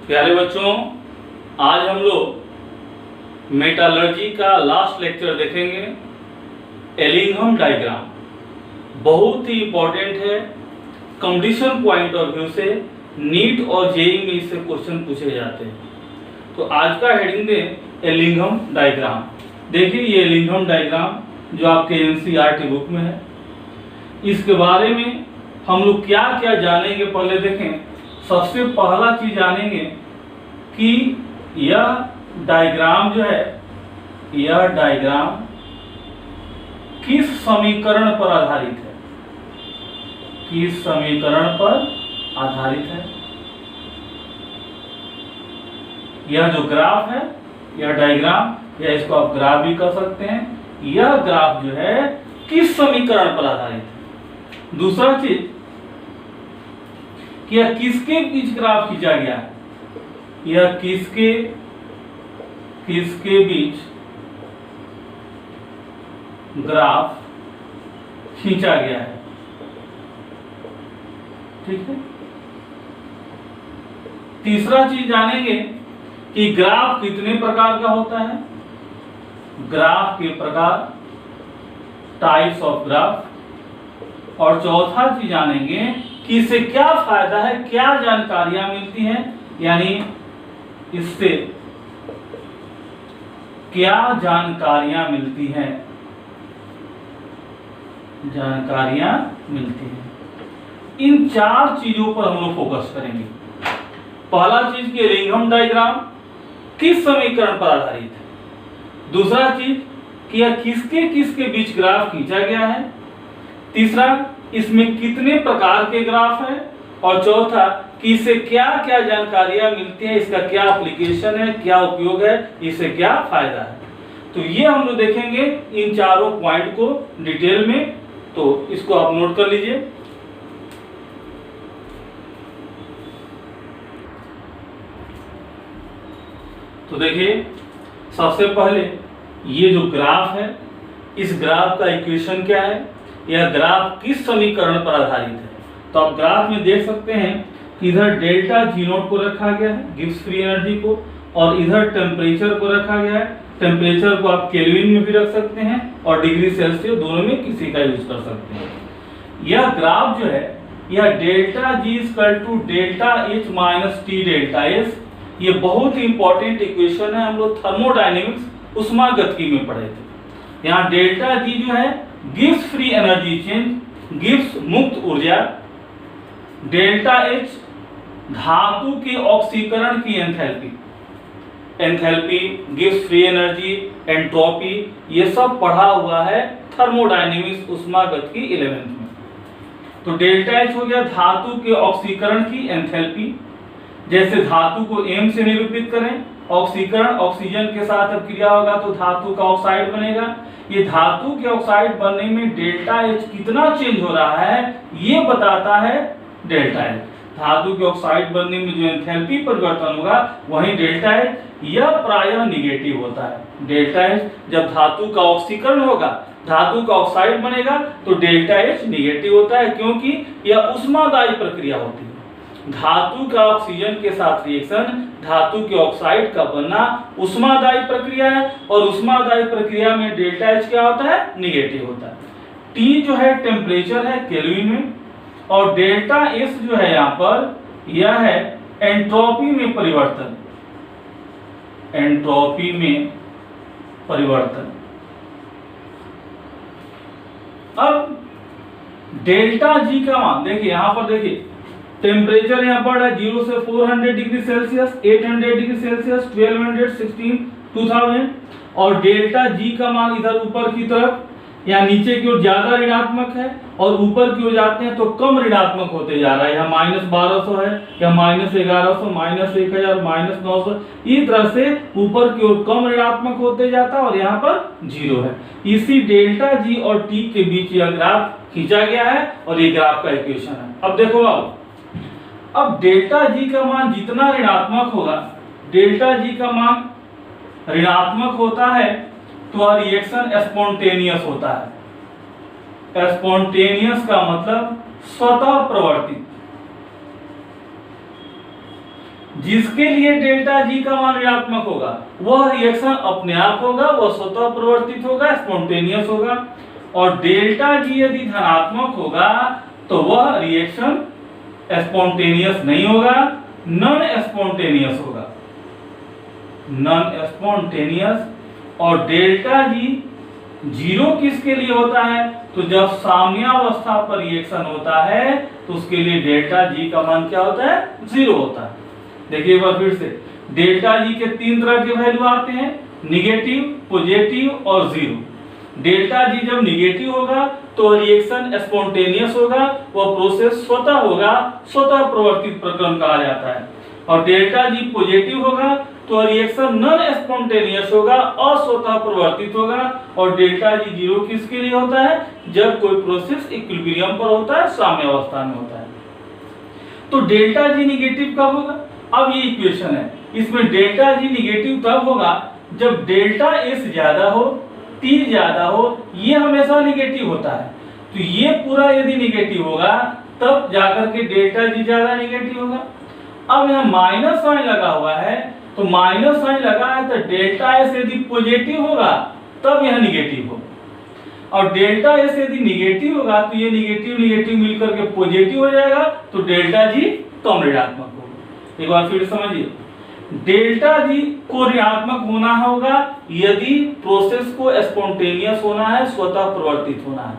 प्यारे बच्चों, आज हम लोग मेटालर्जी का लास्ट लेक्चर देखेंगे। एलिंघम डायग्राम बहुत ही इंपॉर्टेंट है। कंडीशन पॉइंट ऑफ व्यू से नीट और जेईई में इससे क्वेश्चन पूछे जाते हैं। तो आज का हेडिंग दें एलिंघम डायग्राम। देखिए ये एलिंघम डायग्राम जो आपके एनसीईआरटी बुक में है, इसके बारे में हम लोग क्या क्या जानेंगे पहले देखें। सबसे पहला चीज जानेंगे कि यह डायग्राम जो है, यह डायग्राम किस समीकरण पर आधारित है, किस समीकरण पर आधारित है। यह जो ग्राफ है, यह डायग्राम, या इसको आप ग्राफ भी कर सकते हैं, यह ग्राफ जो है किस समीकरण पर आधारित है। दूसरा चीज कि यह किसके बीच ग्राफ खींचा गया है, यह किसके बीच ग्राफ खींचा गया है। ठीक है। तीसरा चीज जानेंगे कि ग्राफ कितने प्रकार का होता है, ग्राफ के प्रकार, टाइप्स ऑफ ग्राफ। और चौथा चीज जानेंगे कि इससे क्या फायदा है, क्या जानकारियां मिलती हैं, यानी इससे क्या जानकारियां मिलती हैं, जानकारियां मिलती हैं। इन चार चीजों पर हम लोग फोकस करेंगे। पहला चीज कि एलिंघम डायग्राम किस समीकरण पर आधारित है। दूसरा चीज कि यह किसके किसके बीच ग्राफ खींचा गया है। तीसरा, इसमें कितने प्रकार के ग्राफ हैं। और चौथा कि इससे क्या क्या जानकारियां मिलती हैं, इसका क्या एप्लीकेशन है, क्या उपयोग है, इससे क्या फायदा है। तो ये हम लोग देखेंगे इन चारों पॉइंट को डिटेल में। तो इसको आप नोट कर लीजिए। तो देखिए सबसे पहले ये जो ग्राफ है, इस ग्राफ का इक्वेशन क्या है, यह ग्राफ किस समीकरण पर आधारित है। तो आप ग्राफ में देख सकते हैं कि इधर डेल्टा जी नोट को रखा गया है, गिब्स फ्री एनर्जी को, और इधर टेम्परेचर को रखा गया है। टेम्परेचर को आप केल्विन में भी रख सकते हैं और डिग्री सेल्सियस, दोनों में किसी का यूज कर सकते हैं। यह ग्राफ जो है, यह delta G equal to delta H minus T delta S, ये बहुत ही इंपॉर्टेंट इक्वेशन है। हम लोग थर्मोडायनेमिक्स उष्मागतिकी में पढ़े थे। यहाँ डेल्टा जी जो है Gibbs free energy change, Gibbs मुक्त ऊर्जा, डेल्टा एच धातु के ऑक्सीकरण की enthalpy, enthalpy, Gibbs free energy, entropy, ये सब पढ़ा हुआ है थर्मोडायनेमिक्स उष्मागतिकी 11th में। तो डेल्टा एच हो गया धातु के ऑक्सीकरण की एंथैल्पी। जैसे धातु को एम से निरूपित करें, ऑक्सीकरण, ऑक्सीजन के साथ अब क्रिया होगा तो धातु का ऑक्साइड बनेगा। ये धातु के ऑक्साइड बनने में डेल्टा एच कितना चेंज हो रहा है, ये बताता है डेल्टा एच। धातु के ऑक्साइड बनने में जो एंथैल्पी परिवर्तन होगा वही डेल्टा एच, यह प्रायः निगेटिव होता है। डेल्टा एच जब धातु का ऑक्सीकरण होगा, धातु का ऑक्साइड बनेगा तो डेल्टा एच निगेटिव होता है, क्योंकि यह उष्मादायी प्रक्रिया होती है। धातु का ऑक्सीजन के साथ रिएक्शन, धातु के ऑक्साइड का बनना उष्मादायी प्रक्रिया है, और उष्मादायी प्रक्रिया में डेल्टा एच क्या होता है, निगेटिव होता है। टी जो है टेम्परेचर है केल्विन में, और डेल्टा एस जो है यहाँ पर यह है एंट्रोपी में परिवर्तन, एंट्रोपी में परिवर्तन। अब डेल्टा जी का मान देखिए, यहां पर देखिए टेम्परेचर यहाँ पर है 0 से 400 डिग्री सेल्सियस, 800 डिग्री सेल्सियस, 1200, 16, 2000, और डेल्टा जी का मान इधर ऊपर की तरफ या नीचे की ओर ज्यादा ऋणात्मक है, और ऊपर की ओर जाते हैं तो कम ऋणात्मक होते जा रहा है। यहाँ -1200 है, या -1100, -1000, -900, इस तरह से ऊपर की ओर कम ऋणात्मक होते जाता है, और यहाँ पर 0 है। इसी डेल्टा जी और टी के बीच यह ग्राफ खींचा गया है, और ये ग्राफ का इक्वेशन है। अब देखो, अब डेल्टा जी का मान जितना ऋणात्मक होगा, डेल्टा जी का मान ऋणात्मक होता है तो रिएक्शन स्पॉन्टेनियस होता है। स्पॉन्टेनियस का मतलब स्वतः प्रवर्तित। जिसके लिए डेल्टा जी का मान ऋणात्मक होगा वह रिएक्शन अपने आप होगा, वह स्वतः प्रवर्तित होगा, स्पॉन्टेनियस होगा। और डेल्टा जी यदि धनात्मक होगा तो वह रिएक्शन स्पॉन्टेनियस नहीं होगा, नॉन स्पॉन्टेनियस होगा, नॉन स्पॉन्टेनियस। और डेल्टा जी जीरो किसके लिए होता है? तो जब साम्यावस्था पर रिएक्शन होता है तो उसके लिए डेल्टा जी का मान क्या होता है? जीरो होता है। देखिए एक बार फिर से, डेल्टा जी के तीन तरह के वैल्यू आते हैं, निगेटिव, पॉजिटिव और जीरो। डेल्टा जी जब निगेटिव होगा तो रिएक्शन स्पॉन्टेनियस होगा, वह प्रोसेस स्वतः होगा, स्वतः प्रवर्तित प्रक्रम कहा जाता है। और डेल्टा जी पॉजिटिव होगा तो रिएक्शन नॉन स्पॉन्टेनियस होगा, अस्वतः प्रवर्तित होगा। और डेल्टा जी जीरो किसके लिए होता है? जब कोई प्रोसेस इक्विलिब्रियम पर होता है, साम्यावस्था में होता है। तो डेल्टा जी निगेटिव कब होगा? अब ये इक्वेशन है, इसमें डेल्टा जी निगेटिव तब होगा जब डेल्टा एस ज्यादा हो, टी ज्यादा हो, ये हमेशा निगेटिव होता है। तो ये पूरा यदि निगेटिव होगा तब जाकर के डेल्टा जी ज्यादा निगेटिव होगा। अब यहाँ माइनस साइन लगा हुआ है, तो माइनस साइन लगा है तो डेल्टा एस यदि पॉजिटिव होगा तब यह निगेटिव होगा। और डेल्टा एस यदि निगेटिव होगा तो ये निगेटिव निगेटिव मिलकर के पॉजिटिव हो जाएगा, तो डेल्टा जी कम ऋणात्मक होगा। एक बार फिर समझिए, डेल्टा जी को ऋणात्मक होना होगा यदि प्रोसेस को स्पॉन्टेनियस होना है, स्वतः प्रवर्तित होना है।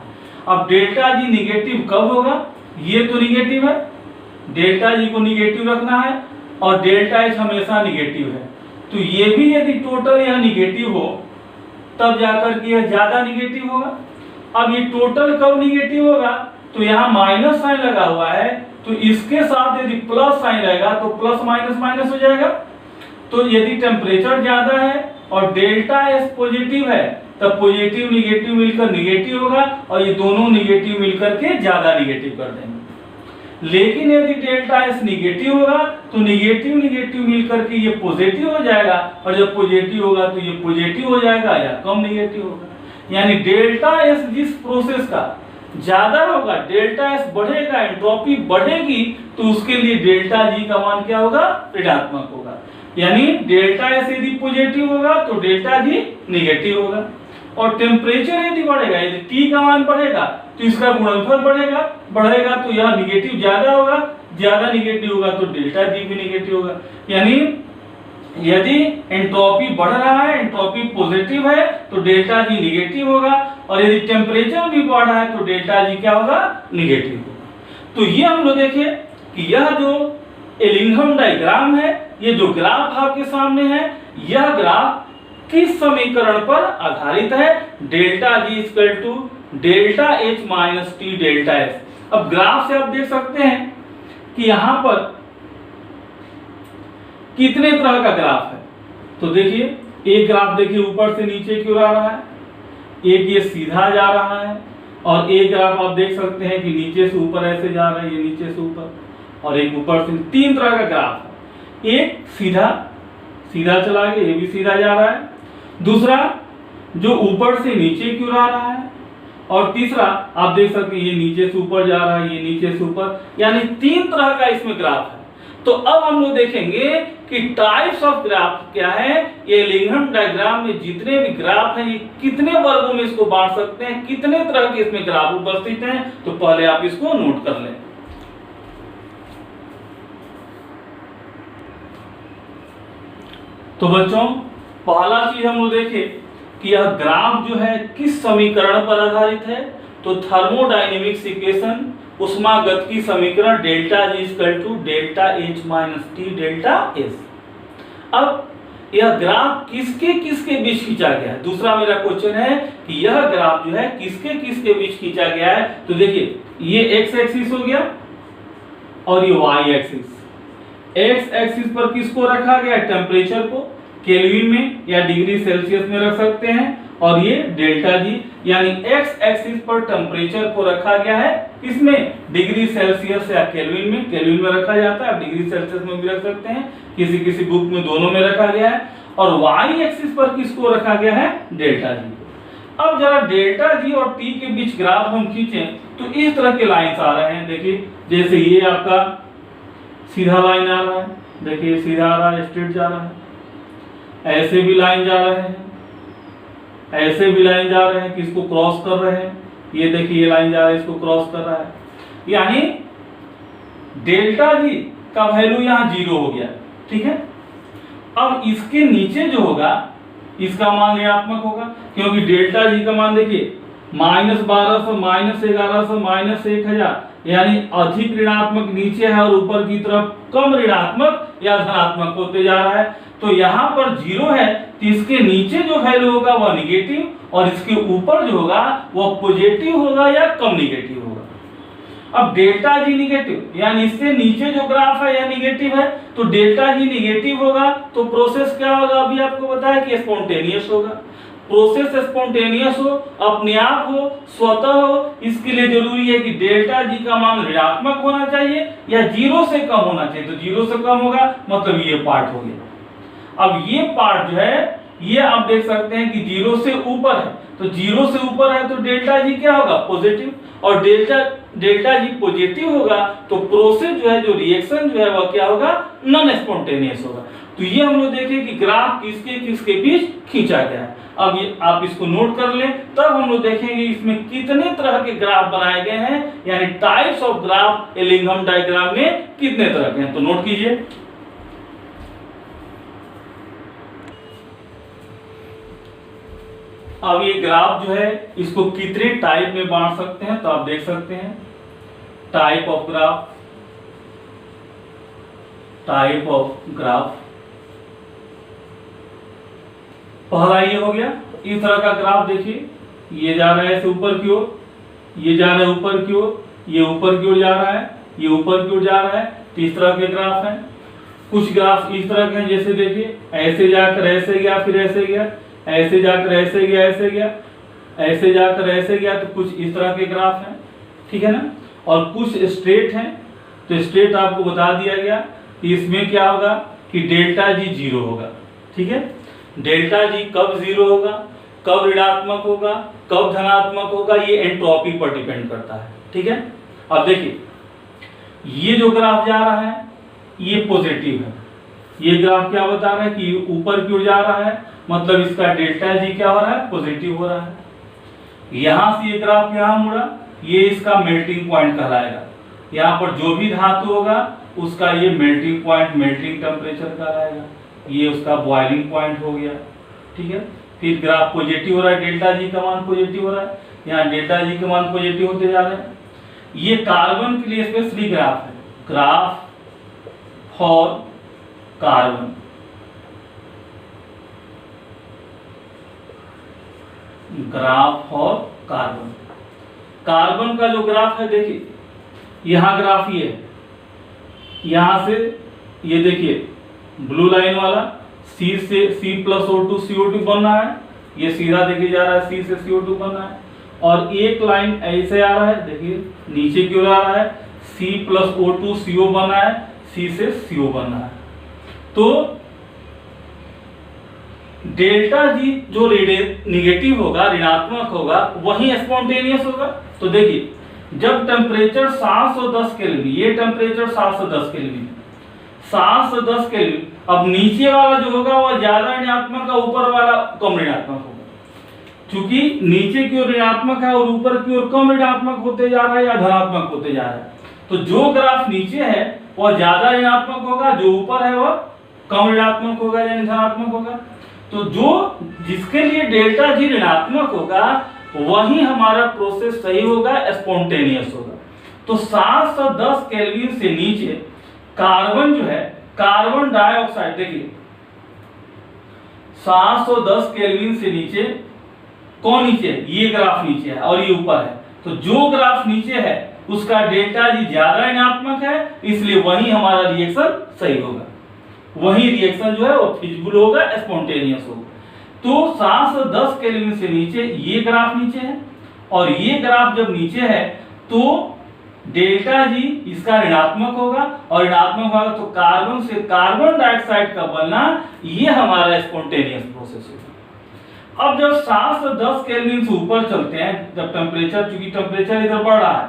अब डेल्टा जी निगेटिव कब होगा? ये तो निगेटिव है, डेल्टा जी को निगेटिव रखना है, और डेल्टा एच हमेशा निगेटिव है। तो ये भी यदि टोटल यह निगेटिव हो तब जाकर के यह ज्यादा निगेटिव होगा। अब ये टोटल कब निगेटिव होगा? तो यहाँ माइनस साइन लगा हुआ है, तो इसके साथ यदि प्लस साइन रहेगा तो प्लस माइनस माइनस हो जाएगा। तो यदि टेम्परेचर ज्यादा है और डेल्टा एस पॉजिटिव है तब पॉजिटिव निगेटिव मिलकर निगेटिव होगा, और ये दोनों निगेटिव मिलकर के ज्यादा निगेटिव कर देंगे। लेकिन यदि डेल्टा एस निगेटिव होगा तो निगेटिव निगेटिव मिलकर के ये पॉजिटिव हो जाएगा, और जब पॉजिटिव होगा तो ये पॉजिटिव हो जाएगा या कम निगेटिव होगा। यानी डेल्टा एस जिस प्रोसेस का ज्यादा होगा, डेल्टा एस बढ़ेगा, एंट्रोपी बढ़ेगी, तो उसके लिए डेल्टा जी का मान क्या होगा? ऋणात्मक होगा। यानी डेल्टा एस यदि पॉजिटिव होगा तो डेल्टा जी निगेटिव होगा। और टेम्परेचर यदि बढ़ेगा, यदि टी का मान बढ़ेगा तो इसका गुणनफल बढ़ेगा, बढ़ेगा तो यह निगेटिव ज्यादा होगा, ज्यादा निगेटिव होगा तो डेल्टा जी भी निगेटिव होगा। यानी यदि एंट्रोपी बढ़ रहा है, एंट्रोपी पॉजिटिव है, तो डेल्टा जी निगेटिव होगा, और यदि टेम्परेचर भी बढ़ रहा है तो डेल्टा जी क्या होगा? निगेटिव होगा। तो ये हम लोग देखें कि यह जो एलिंघम डायग्राम है, ये जो ग्राफ आपके सामने है, यह ग्राफ किस समीकरण पर आधारित है? Delta G equal to delta H minus T delta S. अब ग्राफ से आप देख सकते हैं कि यहां पर कितने तरह का ग्राफ है। तो देखिए, एक ग्राफ देखिए ऊपर से नीचे की ओर आ रहा है, एक ये सीधा जा रहा है, और एक ग्राफ आप देख सकते हैं कि नीचे से ऊपर ऐसे जा रहा है, ये नीचे से ऊपर, और एक ऊपर से। तीन तरह का ग्राफ है, एक सीधा सीधा चला गया, ये भी सीधा जा रहा है, दूसरा जो ऊपर से नीचे की ओर आ रहा है, और तीसरा आप देख सकते हैं ये नीचे से ऊपर जा रहा है, ये नीचे से ऊपर। यानी तीन तरह का इसमें ग्राफ है। तो अब हम लोग देखेंगे कि टाइप्स ऑफ ग्राफ क्या है। ये एलिंघम डायग्राम में जितने भी ग्राफ हैं, ये कितने वर्गों में इसको बांट सकते हैं, कितने तरह के इसमें ग्राफ उपस्थित हैं, तो पहले आप इसको नोट कर लें। तो बच्चों, पहला चीज हम लोग देखें कि यह ग्राफ जो है किस समीकरण पर आधारित है। तो थर्मोडायनेमिक्स इक्वेशन, उष्मागतिकी समीकरण delta G equal to delta H minus T delta S. अब यह ग्राफ किसके किसके बीच खींचा गया है? दूसरा मेरा क्वेश्चन है कि यह ग्राफ जो है किसके किसके बीच खींचा गया है। तो देखिए, ये एक्स एक्सिस हो गया और ये वाई एक्सिस। एक्स एक्सिस पर किसको रखा गया? टेम्परेचर को केल्विन में या डिग्री सेल्सियस में रख सकते हैं, और ये डेल्टा जी, यानी एक्स एक्सिस पर टेम्परेचर को रखा गया है किसमें? डिग्री सेल्सियस या केल्विन में। केल्विन में रखा जाता है, आप डिग्री सेल्सियस में भी रख सकते हैं, किसी किसी बुक में दोनों में रखा गया है। और वाई एक्सिस पर किसको रखा गया है? डेल्टा जी को। अब जरा डेल्टा जी और टी के बीच ग्राफ हम खींचें तो इस तरह के लाइंस आ रहे हैं। देखिए, जैसे ये आपका सीधा लाइन आ रहा है, देखिए सीधा आ रहा है, स्ट्रेट जा रहा है, ऐसे भी लाइन जा रहे हैं, ऐसे भी लाइन जा रहे हैं कि इसको क्रॉस कर रहे हैं, ये देखिए ये लाइन जा रहा है इसको क्रॉस कर रहा है, यानी डेल्टा जी का वैल्यू यहाँ 0 हो गया। ठीक है, अब इसके नीचे जो होगा इसका मान ऋणात्मक होगा, क्योंकि डेल्टा जी का मान देखिए -1200 -1100 -1000, यानी अधिक ऋणात्मक नीचे है और ऊपर की तरफ कम ऋणात्मक या धनात्मक होते जा रहा है। तो यहाँ पर 0 है तो इसके नीचे जो वैल्यू होगा वह निगेटिव और इसके ऊपर जो होगा वह पॉजिटिव होगा या कम निगेटिव होगा। अब डेल्टा जी निगेटिव, यानी इससे नीचे जो ग्राफ है यह निगेटिव है, तो डेल्टा जी निगेटिव होगा तो प्रोसेस क्या होगा, अभी आपको बताया कि स्पॉन्टेनियस होगा। प्रोसेस स्पॉन्टेनियस हो, अपने आप हो, स्वतः हो, इसके लिए जरूरी है कि डेल्टा जी का मान ऋणात्मक होना चाहिए या 0 से कम होना चाहिए। तो 0 से कम होगा मतलब ये पार्ट हो गया। अब ये पार्ट जो है ये आप देख सकते हैं कि 0 से ऊपर है, तो 0 से ऊपर है तो डेल्टा जी क्या होगा, पॉजिटिव, और डेल्टा जी पॉजिटिव होगा तो प्रोसेस जो है, जो रिएक्शन जो है वह क्या होगा, नॉन स्पॉन्टेनियस होगा। तो ये हम लोग देखें कि ग्राफ किसके किसके बीच खींचा गया है। अब ये आप इसको नोट कर लें, तब हम लोग देखेंगे इसमें कितने तरह के ग्राफ बनाए गए हैं, यानी types of graph Ellingham diagram में कितने तरह के हैं। तो नोट कीजिए, अब ये ग्राफ जो है इसको कितने टाइप में बांट सकते हैं, तो आप देख सकते हैं type of graph, type of graph. पहला ये हो गया, इस तरह का ग्राफ देखिए, ये जा रहा है ऐसे ऊपर की ओर, ये जा रहा है ऊपर की ओर, ये ऊपर की ओर जा रहा है, ये ऊपर की ओर जा रहा है। तो इस तरह के ग्राफ हैं। कुछ ग्राफ इस तरह के हैं, जैसे देखिए ऐसे जाकर ऐसे गया, फिर ऐसे गया, ऐसे जाकर ऐसे गया, ऐसे गया, ऐसे जाकर ऐसे गया, तो कुछ इस तरह के ग्राफ हैं। ठीक है ना, और कुछ स्ट्रेट हैं, तो स्ट्रेट आपको बता दिया गया कि इसमें क्या होगा कि डेल्टा जी 0 होगा। ठीक है, डेल्टा जी कब 0 होगा, कब ऋणात्मक होगा, कब धनात्मक होगा, ये एंट्रोपी पर डिपेंड करता है। ठीक है, अब देखिए ये जो ग्राफ जा रहा है ये पॉजिटिव है, ये ग्राफ क्या बता रहा है कि ऊपर की ओर जा रहा है, मतलब इसका डेल्टा जी क्या हो रहा है, पॉजिटिव हो रहा है। यहां से ये ग्राफ यहां मुड़ा, ये इसका मेल्टिंग पॉइंट कहलाएगा। यहाँ पर जो भी धातु होगा उसका ये मेल्टिंग पॉइंट, मेल्टिंग टेम्परेचर कहलाएगा, ये उसका बॉइलिंग पॉइंट हो गया। ठीक है, फिर ग्राफ पॉजिटिव हो रहा है, डेल्टा जी का मान पॉजिटिव हो रहा है, यहाँ डेल्टा जी के मान पॉजिटिव होते जा रहे हैं। ये कार्बन के लिए स्पेशली ग्राफ है, graph for carbon, graph for carbon. Carbon का जो ग्राफ है देखिए, यहां ग्राफ ये है, यहां से ये देखिए ब्लू लाइन वाला C से C+O2 CO2 बन रहा है, ये सीधा देखिए जा रहा है C से CO2 बन रहा है, और एक लाइन ऐसे आ रहा है, देखिए नीचे की ओर आ रहा है, C+O2 CO बन रहा है, C से CO बन रहा है। तो डेल्टा जी जो निगेटिव होगा, ऋणात्मक होगा, वही स्पॉन्टेनियस होगा। तो देखिए जब टेम्परेचर 710 केल्विन, ये टेम्परेचर 710 केल्विन, 710 केल्विन, अब नीचे वाला जो होगा वह ज्यादा ऋणात्मक है, ऊपर वाला कम ऋणात्मक होगा। क्योंकि नीचे की ओर ऋणात्मक है और ऊपर की ओर कम ऋणात्मक होते जा रहा है या धनात्मक होते जा रहा है। तो जो ग्राफ नीचे है वह ज्यादा ऋणात्मक होगा, जो ऊपर है वह कम ऋणात्मक होगा यानी धनात्मक होगा। तो जो जिसके लिए डेल्टा जी ऋणात्मक होगा वही हमारा प्रोसेस सही होगा, स्पॉन्टेनियस होगा। तो 710 केल्विन से नीचे कार्बन जो है, कार्बन डाइऑक्साइड, देखिए 710 केल्विन से नीचे कौन नीचे है, ये ग्राफ नीचे है और ये ऊपर है। तो जो ग्राफ नीचे है उसका डेल्टा जी ज्यादा ऋणात्मक है, इसलिए वही हमारा रिएक्शन सही होगा, वही रिएक्शन जो है वो फिजिबल होगा, स्पॉन्टेनियस होगा। तो 710 केल्विन से नीचे ये ग्राफ नीचे है और ये ग्राफ जब नीचे है तो डेल्टा जी इसका ऋणात्मक होगा, और ऋणात्मक होगा तो कार्बन से कार्बन डाइऑक्साइड का बनना, ये हमारा स्पॉन्टेनियस प्रोसेस होगा। अब जब 710 केल्विन से ऊपर चलते हैं, जब टेम्परेचर, चूंकि टेम्परेचर इधर बढ़ रहा है,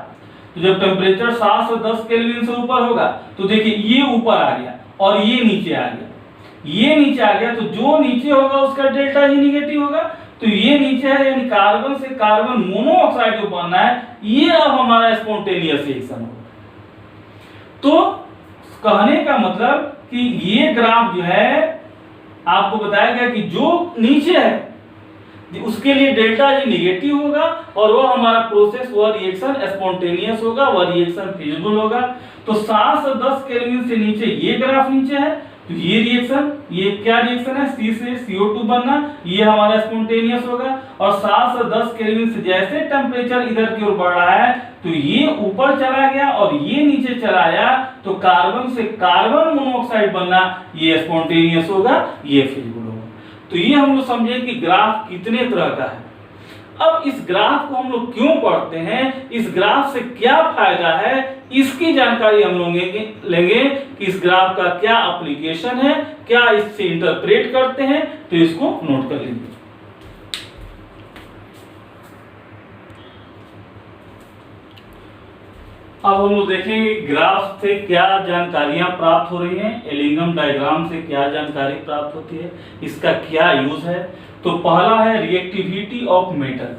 तो जब टेम्परेचर 710 केल्विन से ऊपर होगा तो देखिए ये ऊपर आ गया और ये नीचे आ गया, ये नीचे आ गया, तो जो नीचे होगा उसका डेल्टा जी निगेटिव होगा। तो ये नीचे है, यानी कार्बन से कार्बन मोनोऑक्साइड जो बनना है, ये अब हमारा स्पॉन्टेनियस रिएक्शन होगा। तो कहने का मतलब कि ये ग्राफ जो है आपको बताया गया कि जो नीचे है उसके लिए डेल्टा जी निगेटिव होगा और वह हमारा प्रोसेस, वह रिएक्शन स्पॉन्टेनियस होगा, वह रिएक्शन फिजिबल होगा। तो 710 केल्विन से नीचे ये ग्राफ नीचे है, तो ये रिएक्शन, ये क्या रिएक्शन है, C से CO2 बनना, ये हमारा स्पॉन्टेनियस होगा। और 710 केल्विन से जैसे टेम्परेचर इधर की ओर बढ़ रहा है तो ये ऊपर चला गया और ये नीचे चला आया, तो कार्बन से कार्बन मोनोऑक्साइड बनना, ये स्पॉन्टेनियस होगा, ये फिजिबल होगा। तो ये हम लोग समझे कि ग्राफ कितने तरह का है। अब इस ग्राफ को हम लोग क्यों पढ़ते हैं, इस ग्राफ से क्या फायदा है, इसकी जानकारी हम लोग लेंगे कि इस ग्राफ का क्या एप्लीकेशन है, क्या इससे इंटरप्रेट करते हैं, तो इसको नोट कर लीजिए। अब हम लोग देखेंगे ग्राफ से क्या जानकारियां प्राप्त हो रही हैं, एलिंगम डायग्राम से क्या जानकारी प्राप्त होती है, इसका क्या यूज है। तो पहला है रिएक्टिविटी ऑफ मेटल,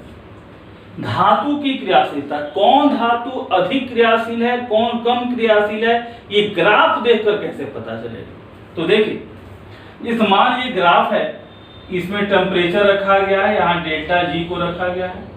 धातु की क्रियाशीलता, कौन धातु अधिक क्रियाशील है, कौन कम क्रियाशील है, ये ग्राफ देखकर कैसे पता चलेगा। तो देखिए, इस मान ये ग्राफ है, इसमें टेम्परेचर रखा गया है, यहाँ डेल्टा जी को रखा गया है।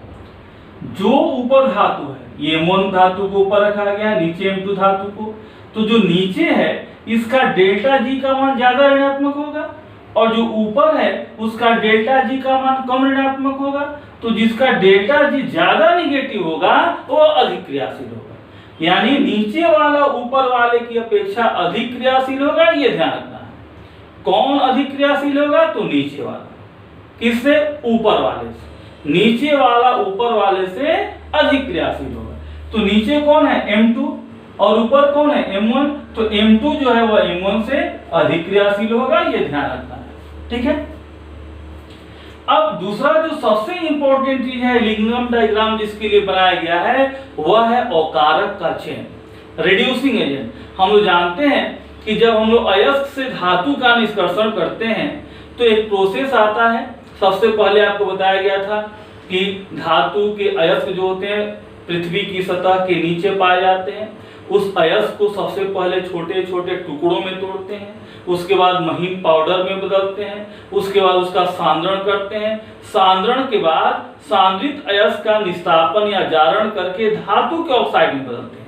जो ऊपर धातु है, ये M1 धातु को ऊपर रखा गया है, नीचे M2 धातु को, तो जो नीचे है इसका डेल्टा जी का मान ज्यादा ऋणात्मक होगा और जो ऊपर है उसका डेल्टा जी का मान कम ऋणात्मक होगा। तो जिसका डेल्टा जी ज्यादा निगेटिव होगा वो अधिक क्रियाशील होगा, यानी नीचे वाला ऊपर वाले की अपेक्षा अधिक क्रियाशील होगा, ये ध्यान रखना है। कौन अधिक क्रियाशील होगा, तो नीचे वाला, किससे, ऊपर वाले से, नीचे वाला ऊपर वाले से अधिक क्रियाशील होगा। तो नीचे कौन है, M2, और ऊपर कौन है, M1, तो M2 जो है वह M1 से अधिक क्रियाशील होगा, ये ध्यान रखना है, ठीक है। अब दूसरा जो सबसे इंपॉर्टेंट चीज है एलिंगम डायग्राम जिसके लिए बनाया गया है, वह है अकारक का चेन, रिड्यूसिंग एजेंट। हम लोग जानते हैं कि जब हम लोग अयस्क से धातु का निष्कर्षण करते हैं तो एक प्रोसेस आता है। सबसे पहले आपको बताया गया था कि धातु के अयस्क जो होते हैं पृथ्वी की सतह के नीचे पाए जाते हैं। उस अयस्क को सबसे पहले छोटे छोटे टुकड़ों में तोड़ते हैं, उसके बाद महीन पाउडर में बदलते हैं, उसके बाद उसका सांद्रण करते हैं। सांद्रण के बाद सांद्रित अयस्क का निस्तापन या जारण करके धातु के ऑक्साइड में बदलते हैं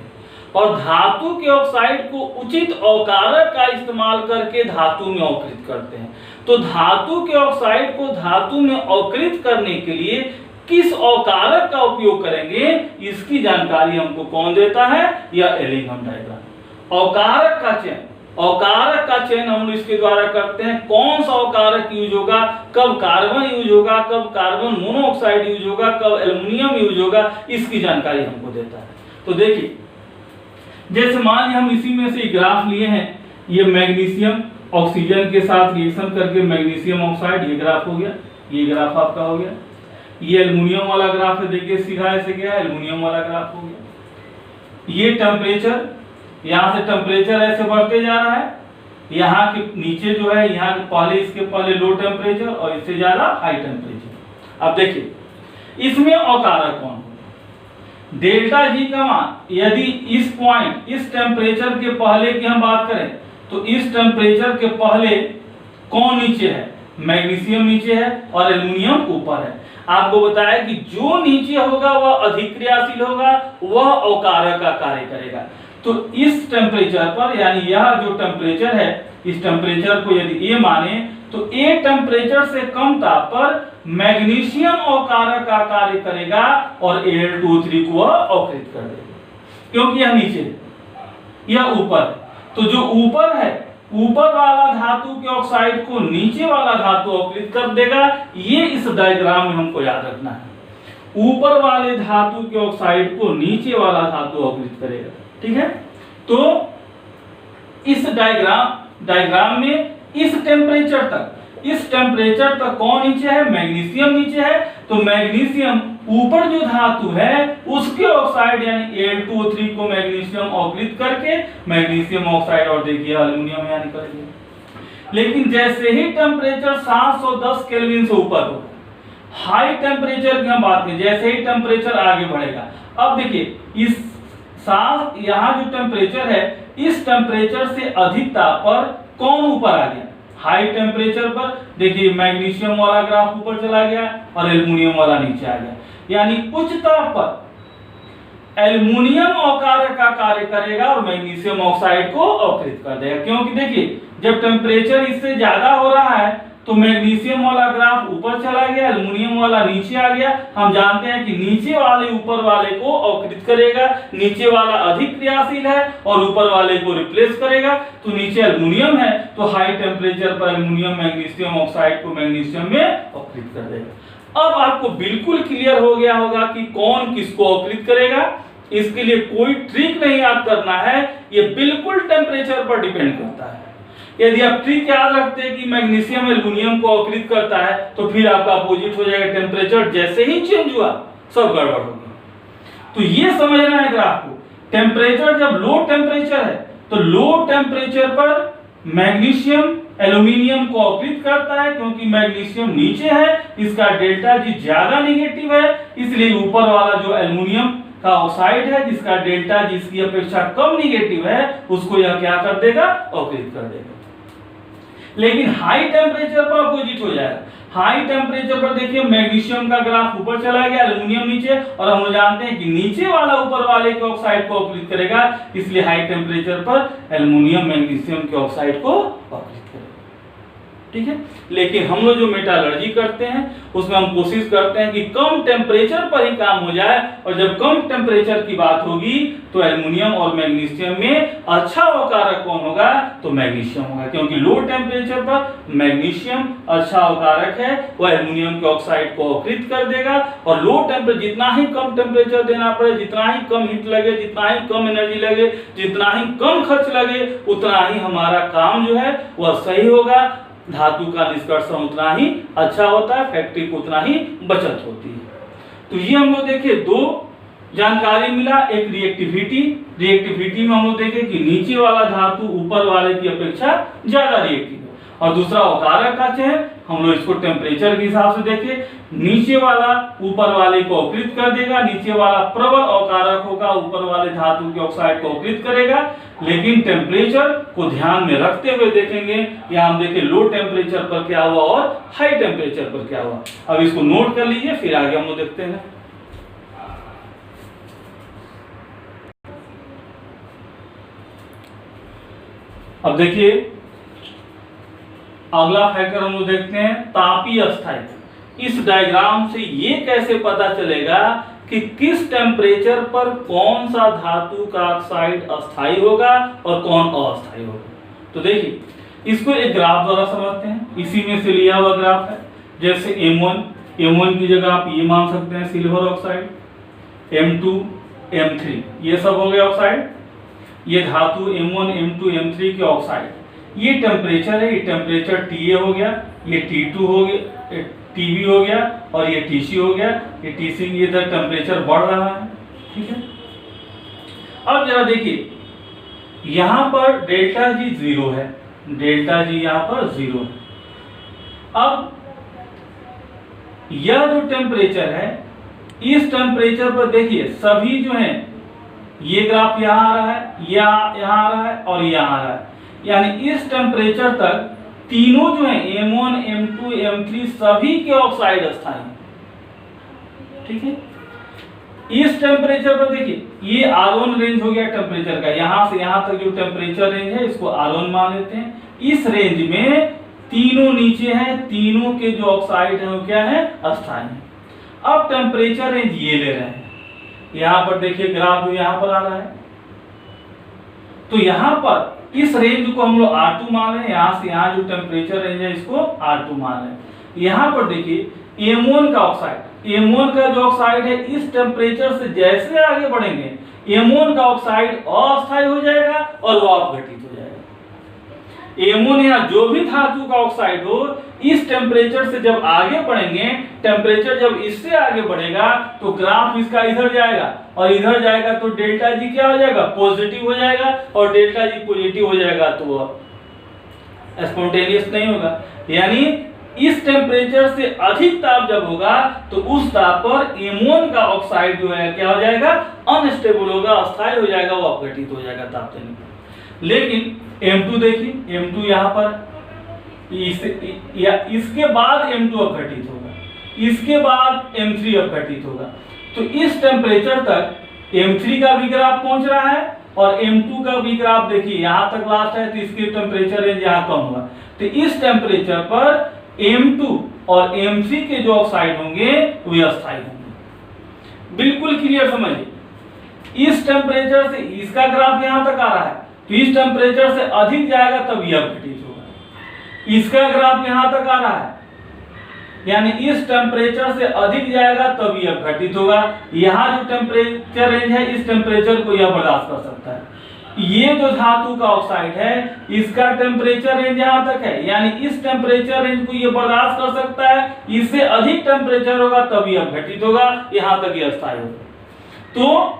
और धातु के ऑक्साइड को उचित अवकारक का इस्तेमाल करके धातु में अवकृत करते हैं। तो धातु के ऑक्साइड को धातु में अवकृत करने के लिए किस अवकारक का उपयोग करेंगे, इसकी जानकारी हमको कौन देता है, यह एलिंगम डायग्राम। अवकारक का चयन, अवकारक का चयन हम लोग इसके द्वारा करते हैं। कौन सा अवकारक यूज होगा, कब कार्बन यूज होगा, कब कार्बन मोनोऑक्साइड यूज होगा, कब एल्युमिनियम यूज होगा, इसकी जानकारी हमको देता है। तो देखिए, जैसे मान लीजिए हम इसी में से ग्राफ लिए हैं, ये मैग्नीशियम ऑक्सीजन के साथ रिएक्शन करके मैग्नीशियम ऑक्साइड, ये ग्राफ हो गया, ये ग्राफ आपका हो गया। ये एल्युमिनियम वाला ग्राफ है, देखिए सीधा ऐसे गया, एल्युमिनियम वाला ग्राफ हो गया। ये टेम्परेचर, यहाँ से टेम्परेचर ऐसे बढ़ते जा रहा है, यहाँ के नीचे जो है, यहाँ के पहले, इसके पहले लो टेम्परेचर और इससे ज्यादा हाई टेम्परेचर। अब देखिए इसमें अवकारक कौन, डेल्टा जी का मान, यदि इस पॉइंट, इस टेम्परेचर के पहले की हम बात करें तो इस टेम्परेचर के पहले कौन नीचे है, मैग्नीशियम नीचे है और एल्युमिनियम ऊपर है। आपको बताया कि जो नीचे होगा वह अधिक क्रियाशील होगा, वह अवकारक का कार्य करेगा। तो इस टेम्परेचर पर, यानी यह जो टेम्परेचर है, इस टेम्परेचर को यदि ए माने तो ए टेम्परेचर से कम ताप पर मैग्नीशियम अवकारक का कार्य करेगा और Al2O3 को अवकृत कर देगा, क्योंकि यह नीचे है, यह ऊपर है। तो जो ऊपर है, ऊपर वाला धातु के ऑक्साइड को नीचे वाला धातु अवकृत कर देगा, ये इस डायग्राम में हमको याद रखना है। ऊपर वाले धातु के ऑक्साइड को नीचे वाला धातु अवकृत करेगा, ठीक है। तो इस डायग्राम में इस टेम्परेचर तक कौन नीचे है, मैग्नीशियम नीचे है। तो मैग्नीशियम ऊपर जो धातु है उसके ऑक्साइड यानी Al2O3 को मैग्नीशियम अवकृत करके मैग्नीशियम ऑक्साइड और देखिए एल्युमिनियम यहाँ निकल गया। लेकिन जैसे ही टेम्परेचर 710 केल्विन से ऊपर हो, हाई टेम्परेचर की हम बात करें, जैसे ही टेम्परेचर आगे बढ़ेगा, अब देखिए इस यहाँ जो टेम्परेचर है इस टेम्परेचर से अधिक ताप पर कौन ऊपर आ गया? हाई टेम्परेचर पर देखिए मैग्नीशियम वाला ग्राफ ऊपर चला गया और एल्युमिनियम वाला नीचे आ गया। यानी उच्च ताप पर एल्युमिनियम अवकारक का कार्य करेगा और मैग्नीशियम ऑक्साइड को अवकृत कर देगा। क्योंकि देखिए जब टेम्परेचर इससे ज्यादा हो रहा है तो मैग्नीशियम वाला ग्राफ ऊपर चला गया, एल्युमिनियम वाला नीचे आ गया। हम जानते हैं कि नीचे वाले ऊपर वाले को अवकृत करेगा, नीचे वाला अधिक क्रियाशील है और ऊपर वाले को रिप्लेस करेगा। तो नीचे एल्युमिनियम है तो हाई टेम्परेचर पर एल्युमिनियम मैग्नीशियम ऑक्साइड को मैग्नीशियम में अवकृत कर देगा। अब आपको बिल्कुल क्लियर हो गया होगा कि कौन किसको अवकृत करेगा। इसके लिए कोई ट्रिक नहीं याद करना है, ये बिल्कुल टेम्परेचर पर डिपेंड करता है। यदि आप ट्रिक याद रखते हैं कि मैग्नीशियम एल्युमिनियम को अवकृत करता है तो फिर आपका अपोजिट हो जाएगा। टेम्परेचर जैसे ही चेंज हुआ सब गड़बड़ हो गया। तो ये समझना है ग्राफ को, टेम्परेचर जब लो टेम्परेचर है तो लो टेम्परेचर पर मैग्नीशियम एल्युमिनियम को अवकृत करता है, क्योंकि मैग्नीशियम नीचे है, इसका डेल्टा जी ज्यादा नेगेटिव है, इसलिए ऊपर वाला जो एल्युमिनियम का ऑक्साइड है जिसका डेल्टा जिसकी अपेक्षा कम नेगेटिव है उसको यह क्या कर देगा? अवकृत कर देगा। लेकिन हाई टेम्परेचर पर अपोजिट हो जाएगा। हाई टेम्परेचर पर देखिए मैग्नीशियम का ग्राफ ऊपर चला गया, एल्युमिनियम नीचे, और हम जानते हैं कि नीचे वाला ऊपर वाले के ऑक्साइड को अवकृत करेगा, इसलिए हाई टेम्परेचर पर एल्युमिनियम मैग्नीशियम के ऑक्साइड को अवकृत करेगा। ठीक है। लेकिन हम लोग जो मेटालर्जी करते हैं उसमें हम कोशिश करते हैं कि कम टेम्परेचर पर ही काम हो जाए, और जब कम टेम्परेचर की बात होगी तो एल्युमिनियम और मैग्नीशियम में अच्छा अवकारक कौन होगा? तो मैग्नीशियम होगा, क्योंकि लो टेम्परेचर पर मैग्नीशियम अच्छा अवकारक है, वह एल्युमिनियम के ऑक्साइड को अवकृत कर देगा। और लो टेम्परेचर जितना ही कम टेम्परेचर देना पड़े, जितना ही कम हीट लगे, जितना ही कम एनर्जी लगे, जितना ही कम खर्च लगे, उतना ही हमारा काम जो है वह सही होगा, धातु का निष्कर्षण उतना ही अच्छा होता है, फैक्ट्री को उतना ही बचत होती है। तो ये हम लोग देखे दो जानकारी मिला, एक रिएक्टिविटी में हम लोग देखे कि नीचे वाला धातु ऊपर वाले की अपेक्षा ज्यादा रिएक्टिव है, और दूसरा अवकारक का चयन हम लोग इसको टेम्परेचर के हिसाब से देखे, नीचे वाला ऊपर वाले को अवकृत कर देगा, नीचे वाला प्रबल अवकारक होगा, ऊपर वाले धातु के ऑक्साइड को अवकृत करेगा। लेकिन टेम्परेचर को ध्यान में रखते हुए देखेंगे, यहाँ हम देखें लो टेम्परेचर पर क्या हुआ और हाई टेम्परेचर पर क्या हुआ। अब इसको नोट कर लीजिए, फिर आगे हम लोग देखते हैं। अब देखिए अगला फैक्टर हम लोग देखते हैं तापीय अस्थायित्व। इस डायग्राम से ये कैसे पता चलेगा कि किस टेम्परेचर पर कौन सा धातु का ऑक्साइड अस्थायी होगा और कौन अस्थायी होगा। तो देखिए इसको एक ग्राफ द्वारा समझते हैं, इसी में से लिया हुआ ग्राफ है। जैसे M1 की जगह आप ये मान सकते हैं सिल्वर ऑक्साइड, M2 M3 ये सब हो गए ऑक्साइड, ये धातु M1 M2 M3 के ऑक्साइड। ये टेम्परेचर है, ये टेम्परेचर TA हो गया, ये T2 हो गया, TB हो गया, और ये TC हो गया। ये TC ये इधर टेम्परेचर बढ़ रहा है। ठीक है। अब जरा देखिए यहां पर डेल्टा जी 0 है, डेल्टा जी यहां पर 0 है। अब यह जो टेम्परेचर है, इस टेम्परेचर पर देखिए सभी जो है, ये ग्राफ यहां आ रहा है, यहां आ रहा है और यहां आ रहा है, यानी इस टेम्परेचर तक तीनों जो है M1 M2 M3 सभी के ऑक्साइड अस्थायी हैं। ठीक है। इस टेम्परेचर पर देखिए ये R1 रेंज हो गया टेम्परेचर का, यहां से यहां तक जो टेम्परेचर रेंज है इसको R1 मान लेते हैं। इस रेंज में तीनों नीचे हैं, तीनों के जो ऑक्साइड है वो क्या है? अस्थायी है। अब टेम्परेचर रेंज ये ले रहे हैं, यहां पर देखिए ग्राफ जो यहां पर आ रहा है, तो यहां पर इस रेंज को हम लोग R2 मान रहे हैं, यहां से यहां जो टेम्परेचर रेंज है इसको R2 मान रहे हैं। यहां पर देखिए M1 का ऑक्साइड, M1 का जो ऑक्साइड है इस टेम्परेचर से जैसे आगे बढ़ेंगे M1 का ऑक्साइड अस्थायी हो जाएगा और वो अपघटित हो जाएगा। एमोनिया जो भी धातु का ऑक्साइड हो, इस टेम्परेचर से जब आगे बढ़ेंगे, टेम्परेचर जब इससे आगे बढ़ेगा तो ग्राफ इसका इधर जाएगा, और इधर जाएगा तो डेल्टा जी क्या हो जाएगा, पॉजिटिव हो जाएगा, और डेल्टा जी पॉजिटिव हो जाएगा तो स्पॉन्टेनियस नहीं होगा। यानी इस टेम्परेचर से अधिक ताप जब होगा तो उस ताप पर एमोन का ऑक्साइड जो है क्या हो जाएगा, अनस्टेबल होगा, अस्थायी हो जाएगा, वो अपघटित हो जाएगा ताप देने पर। लेकिन M2 देखिए, M2 यहाँ पर इसके बाद M2 अपघटित होगा, इसके बाद M3 अपघटित होगा। तो इस टेम्परेचर तक M3 का भी ग्राफ पहुंच रहा है और M2 का भी ग्राफ देखिए यहाँ तक लास्ट है, तो इसके टेम्परेचर रेंज यहाँ कम होगा। तो इस टेम्परेचर पर M2 और M3 के जो ऑक्साइड होंगे वे अस्थायी होंगे। बिल्कुल क्लियर समझिए। इस टेम्परेचर से इसका ग्राफ यहाँ तक आ रहा है, तो इस टेम्परेचर से अधिक जाएगा तब यह अपघटित होगा। इसका ग्राफ यहाँ तक आ रहा है, यानी इस टेम्परेचर से अधिक जाएगा तब यह अपघटित होगा। यहाँ जो टेम्परेचर रेंज है, इस टेम्परेचर को यह बर्दाश्त कर सकता है। ये जो धातु का ऑक्साइड है, इसका टेम्परेचर रेंज यहाँ तक है, यानी इस टेम्परेचर रेंज को ये बर्दाश्त कर सकता है। इससे अधिक टेम्परेचर होगा तब यह अपघटित होगा, यहाँ तक यह अस्थायी होगा। तो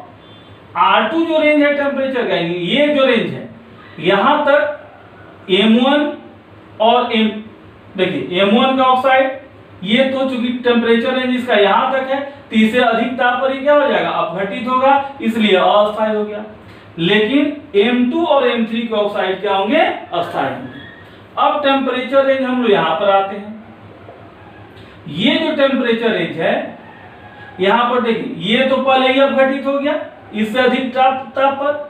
R2 जो रेंज है टेम्परेचर का, ये जो रेंज है यहाँ तक M1 और देखिए M1 का ऑक्साइड, ये तो चूंकि टेम्परेचर रेंज इसका यहाँ तक है, तो इससे अधिक ताप पर क्या हो जाएगा, अपघटित होगा, इसलिए अस्थायी हो गया। लेकिन M2 और M3 के ऑक्साइड क्या होंगे, अस्थायी होंगे। अब टेम्परेचर रेंज हम लोग यहां पर आते हैं। ये जो टेम्परेचर रेंज है यहां पर देखिए, ये तो पहले ही अपघटित हो गया इससे अधिक ताप पर,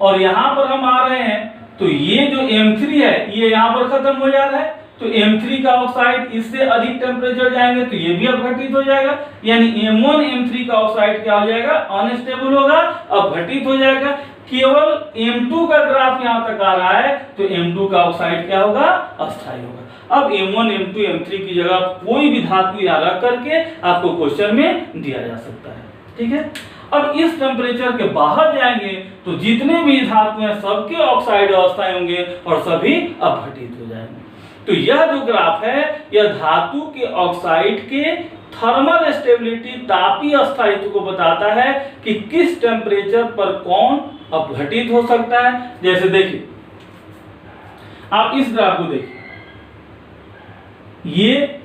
और यहां पर हम आ रहे हैं तो ये जो M3 है ये यहां पर खत्म हो जा रहा है, तो M3 का ऑक्साइड इससे अधिक टेम्परेचर जाएंगे तो ये भी अपघटित हो जाएगा। यानी M1 M3 का ऑक्साइड क्या हो जाएगा, अनस्टेबल होगा, अपघटित हो जाएगा। केवल M2 का ग्राफ यहां तक आ रहा है, तो M2 का ऑक्साइड क्या होगा, अस्थायी होगा। अब M1 M2 M3 की जगह कोई भी धातु यहाँ रख करके आपको क्वेश्चन में दिया जा सकता है। ठीक है। अब इस टेम्परेचर के बाहर जाएंगे तो जितने भी धातु हैं सबके ऑक्साइड अस्थायी होंगे और सभी अपघटित हो जाएंगे। तो यह जो ग्राफ है यह धातु के ऑक्साइड के थर्मल स्टेबिलिटी, तापीय अस्थायित्व को बताता है कि किस टेम्परेचर पर कौन अपघटित हो सकता है। जैसे देखिए, आप इस ग्राफ को देखिए, ये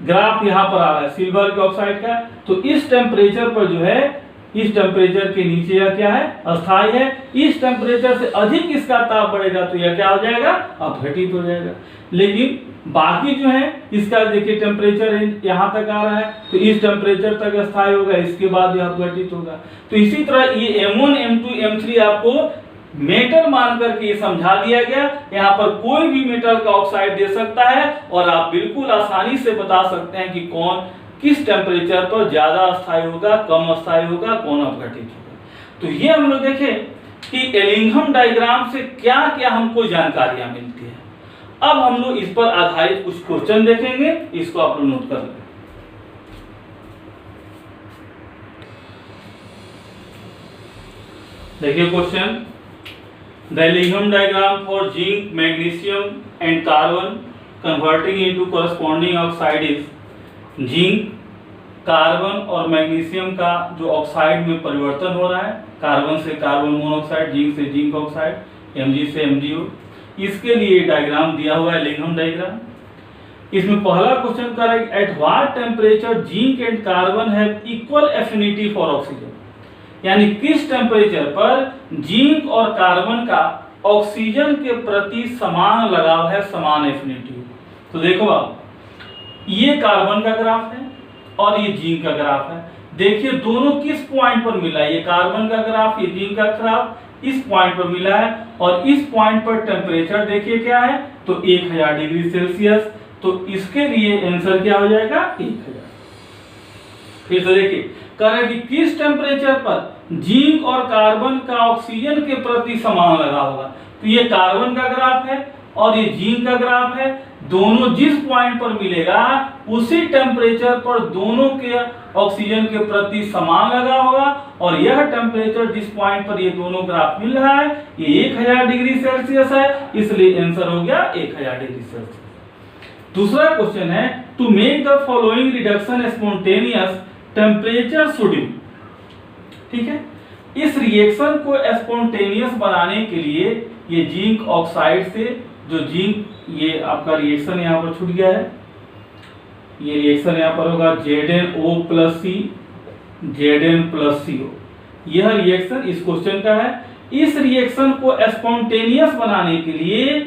ग्राफ यहां पर आ रहा है सिल्वर के ऑक्साइड का, तो इस टेम्परेचर पर जो है, इस टेम्परेचर के नीचे यह क्या है, अस्थायी है। इस टेम्परेचर से अधिक इसका ताप बढ़ेगा तो यह क्या हो जाएगा, अपघटित हो जाएगा। लेकिन बाकी जो है इसका देखिए टेम्परेचर यहाँ तक आ रहा है, तो इस टेम्परेचर तक अस्थायी होगा, इसके बाद यह अपघटित होगा। तो इसी तरह ये M1 M2 M3 आपको मेटल मान करके ये समझा दिया गया। यहाँ पर कोई भी मेटल का ऑक्साइड दे सकता है और आप बिल्कुल आसानी से बता सकते हैं कि कौन किस टेम्परेचर पर ज्यादा अस्थायी होगा, कम अस्थायी होगा, कौन अपघटित होगा। तो ये हम लोग देखें कि एलिंघम डायग्राम से क्या क्या हमको जानकारियां मिलती है। अब हम लोग इस पर आधारित कुछ क्वेश्चन देखेंगे, इसको आप लोग नोट कर लें। देखिए question, the Ellingham diagram for zinc, magnesium and carbon converting into corresponding oxide is. Zinc, carbon और मैग्नीशियम का जो ऑक्साइड में परिवर्तन हो रहा है, कार्बन से कार्बन मोनोऑक्साइड, जिंक से जिंक ऑक्साइड, Mg से MgO, इसके लिए डायग्राम दिया हुआ है एलिंघम डायग्राम। इसमें पहला क्वेश्चन कर रहा है, at what temperature zinc and carbon have equal affinity for oxygen. यानी किस टेम्परेचर पर जिंक और कार्बन का ऑक्सीजन के प्रति समान लगाव है, समान एफिनिटी। तो देखो आप, ये कार्बन का ग्राफ है और ये जिंक का ग्राफ है। देखिए दोनों किस पॉइंट पर मिला है, ये कार्बन का ग्राफ, ये जिंक का ग्राफ इस पॉइंट पर मिला है, और इस पॉइंट पर टेम्परेचर देखिए क्या है, तो 1000 डिग्री सेल्सियस। तो इसके लिए आंसर क्या हो जाएगा, 1000। फिर से देखिए, कह रहे कि किस टेम्परेचर पर जिंक और कार्बन का ऑक्सीजन के प्रति समान लगा होगा। तो ये कार्बन का ग्राफ है और ये जिंक का ग्राफ है, दोनों जिस पॉइंट पर मिलेगा उसी टेम्परेचर पर दोनों के ऑक्सीजन के प्रति समान लगा होगा, और यह टेम्परेचर जिस पॉइंट पर ये दोनों ग्राफ मिल रहा है ये 1000 डिग्री सेल्सियस है, इसलिए आंसर हो गया 1000 डिग्री सेल्सियस। दूसरा क्वेश्चन है, to make the following reduction spontaneous temperature should be. ठीक है, इस रिएक्शन को स्पॉन्टेनियस बनाने के लिए ये जिंक ऑक्साइड से जो जिंक, ये आपका रिएक्शन यहाँ पर छूट गया है, ये रिएक्शन यहाँ पर होगा ZnO plus C Zn plus CO। यह रिएक्शन इस क्वेश्चन का है। इस रिएक्शन को स्पॉन्टेनियस बनाने के लिए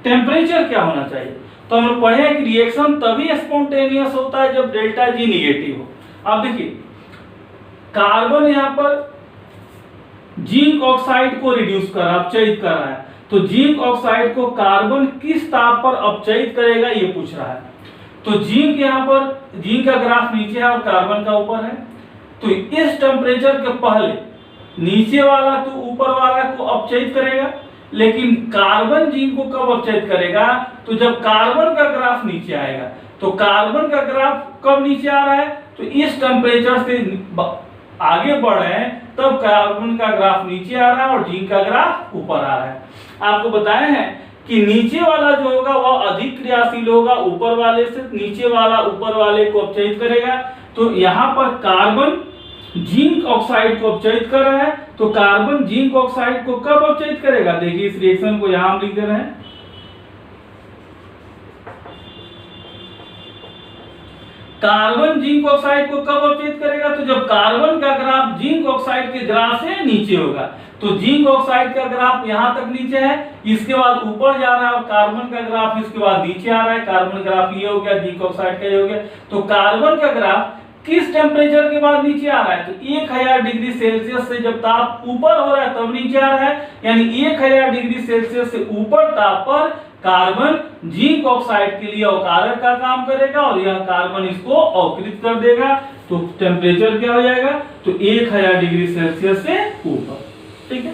टेम्परेचर क्या होना चाहिए? तो हम पढ़े हैं कि रिएक्शन तभी स्पॉन्टेनियस होता है जब डेल्टा G निगेटिव हो। अब देखिए, कार्बन यहाँ पर जिंक ऑक्साइड को रिड्यूस कर अपचयित कर रहा है, तो जिंक ऑक्साइड को कार्बन किस ताप पर अपचयित करेगा ये पूछ रहा है। तो जिंक यहाँ पर, जिंक का ग्राफ नीचे है और कार्बन का ऊपर है, तो इस टेम्परेचर के पहले नीचे वाला तो ऊपर वाला को अपचयित करेगा, लेकिन कार्बन जिंक को कब अपचयित करेगा? तो जब कार्बन का ग्राफ नीचे आएगा। तो कार्बन का ग्राफ कब नीचे आ रहा है? तो इस टेम्परेचर से आगे बढ़ रहे हैं तब कार्बन का ग्राफ नीचे आ रहा है और जिंक का ग्राफ ऊपर आ रहा है। आपको बताए हैं कि नीचे वाला जो होगा वह अधिक क्रियाशील होगा ऊपर वाले से, नीचे वाला ऊपर वाले को अपचयित करेगा। तो यहाँ पर कार्बन जिंक ऑक्साइड को अपचयित कर रहा है, तो कार्बन जिंक ऑक्साइड को कब अपचयित करेगा? देखिए इस रिएक्शन को यहां हम लिख दे रहे हैं, कार्बन जिंक ऑक्साइड को कब अपचयित करेगा? तो जब कार्बन का ग्राफ जिंक ऑक्साइड के ग्राफ से नीचे होगा। तो जिंक ऑक्साइड का ग्राफ यहां तक नीचे है, इसके बाद ऊपर जा रहा है, और कार्बन का ग्राफ इसके बाद नीचे आ रहा है। कार्बन ग्राफ ये हो गया, जिंक ऑक्साइड का ये हो गया। तो कार्बन का ग्राफ किस टेम्परेचर के बाद नीचे आ रहा है? तो 1000 डिग्री सेल्सियस से जब ताप ऊपर हो रहा है तब नीचे आ रहा है, यानी 1000 डिग्री सेल्सियस से ऊपर ताप पर कार्बन जिंक ऑक्साइड के लिए अवकारक का काम करेगा और यह कार्बन इसको अवकृत कर देगा। तो टेम्परेचर क्या हो जाएगा? तो 1000 डिग्री सेल्सियस से ऊपर। ठीक है।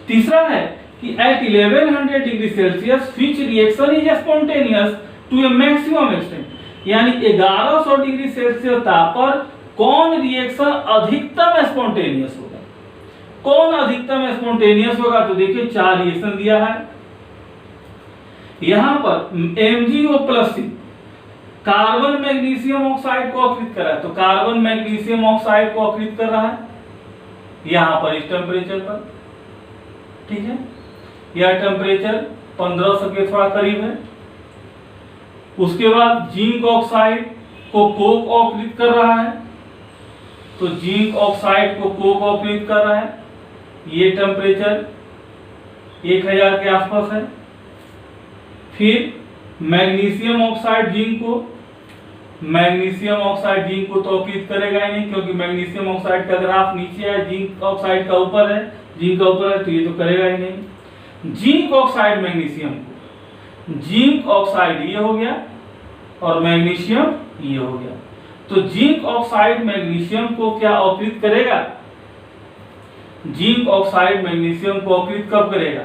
तीसरा है कि at 1100 degree Celsius which reaction is spontaneous to a maximum extent, यानी 1100 डिग्री सेल्सियस ताप पर कौन रिएक्शन अधिकतम स्पॉन्टेनियस होगा? कौन अधिकतम स्पॉन्टेनियस होगा? तो देखिए 4 रिएक्शन दिया है यहां पर। MgO plus C carbon magnesium oxide को अकृत कर रहा है, तो कार्बन मैग्नीशियम ऑक्साइड को अकृत कर रहा है यहां पर इस टेम्परेचर पर। ठीक है, यह टेम्परेचर 1500 के थोड़ा करीब है। उसके बाद जिंक ऑक्साइड को कोक अकृत कर रहा है, तो जिंक ऑक्साइड को कोक अकृत कर रहा है, ये टेम्परेचर 1000 के आसपास है। फिर मैग्नीशियम ऑक्साइड जिंक को, मैग्नीशियम ऑक्साइड जिंक को तो अकृत करेगा ही नहीं, क्योंकि मैग्नीशियम ऑक्साइड का ग्राफ नीचे है, जिंक ऑक्साइड का ऊपर है, जिंक का ऊपर है तो ये तो करेगा ही नहीं। जिंक ऑक्साइड मैग्नीशियम को, जिंक ऑक्साइड ये हो गया और मैग्नीशियम ये हो गया, तो जिंक ऑक्साइड मैग्नीशियम को क्या अकृत करेगा? जिंक ऑक्साइड मैग्नीशियम को अकृत कब करेगा?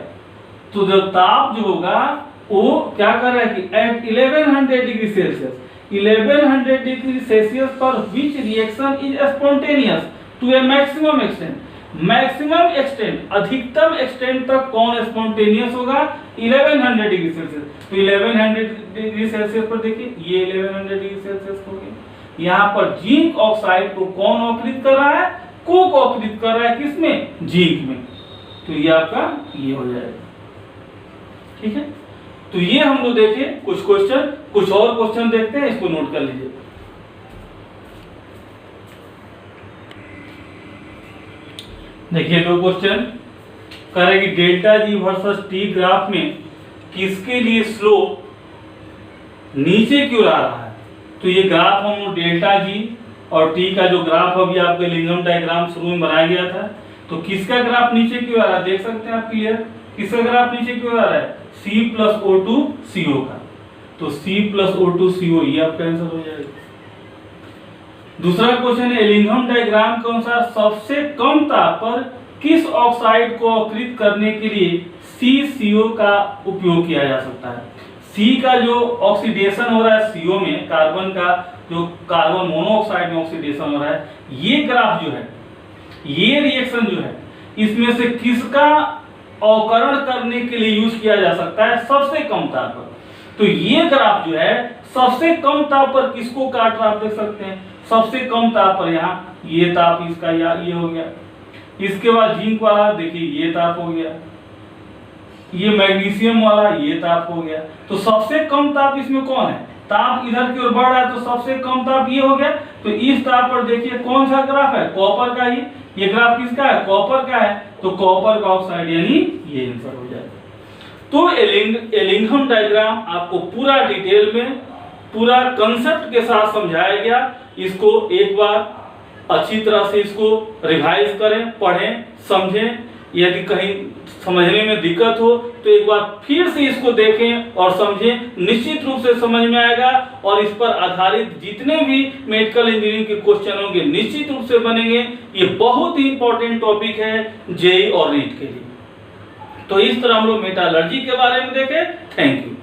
तो जब ताप जो होगा वो क्या कर रहा है कि at 1100 degree Celsius, 1100 degree Celsius पर which reaction is spontaneous to a maximum extent. Maximum extent, अधिकतम एक्सटेंट तक कौन स्पॉन्टेनियस होगा? 1100 डिग्री सेल्सियस। तो 1100 डिग्री सेल्सियस पर देखिए ये 1100 डिग्री सेल्सियस हो गया। यहाँ पर जिंक ऑक्साइड को कौन अकृत कर रहा है? कोक अकृत कर रहा है, किसमें? जिंक में। तो ये आपका ये हो जाएगा। ठीक है, तो ये हम लोग देखे कुछ क्वेश्चन, कुछ और क्वेश्चन देखते हैं, इसको नोट कर लीजिए। देखिए 2 क्वेश्चन कह रहे कि delta G versus T graph में किसके लिए स्लोप नीचे क्यों आ रहा है? तो ये ग्राफ हम डेल्टा जी और टी का जो ग्राफ अभी आपके लिंगम डायग्राम शुरू में बनाया गया था, तो किसका ग्राफ नीचे क्यों आ रहा है? देख सकते हैं आप क्लियर, किसका ग्राफ नीचे क्यों आ रहा है? C+O2CO का। तो C+O2CO ये आपका आंसर हो जाएगा। दूसरा क्वेश्चन है एलिंघम डायग्राम के अनुसार सबसे कम ताप पर किस ऑक्साइड को अकृत करने के लिए CCO का उपयोग किया जा सकता है। C का जो ऑक्सीडेशन हो रहा है CO में, कार्बन का जो कार्बन मोनोऑक्साइड में ऑक्सीडेशन हो रहा है, ये ग्राफ जो है, ये रिएक्शन जो है, इसमें से किसका अवकरण करने के लिए यूज किया जा सकता है सबसे कम ताप पर। तो ये ग्राफ जो है सबसे कम ताप पर किसको काट रहा आप देख सकते हैं, सबसे कम ताप पर यहाँ ये ताप इसका या ये हो गया। इसके बाद जिंक वाला देखिए ये ताप हो गया, ये मैग्नीशियम वाला ये ताप हो गया। तो सबसे कम ताप इसमें कौन है, ताप इधर की ओर बढ़ रहा है तो सबसे कम ताप ये हो गया। तो इस ताप पर देखिए कौन सा ग्राफ है, कॉपर का ही। ये ग्राफ किसका है, कॉपर का है। तो कॉपर का ऑक्साइड यानी ये आंसर हो जाएगा। तो एलिंघम डायग्राम आपको पूरा डिटेल में पूरा कंसेप्ट के साथ समझाया गया। इसको एक बार अच्छी तरह से इसको रिवाइज करें, पढ़ें, समझें। यदि कहीं समझने में दिक्कत हो तो एक बार फिर से इसको देखें और समझें, निश्चित रूप से समझ में आएगा। और इस पर आधारित जितने भी मेडिकल इंजीनियरिंग के क्वेश्चन होंगे निश्चित रूप से बनेंगे। ये बहुत ही इंपॉर्टेंट टॉपिक है जेईई और नीट के लिए। तो इस तरह हम लोग मेटालर्जी के बारे में देखें। Thank you.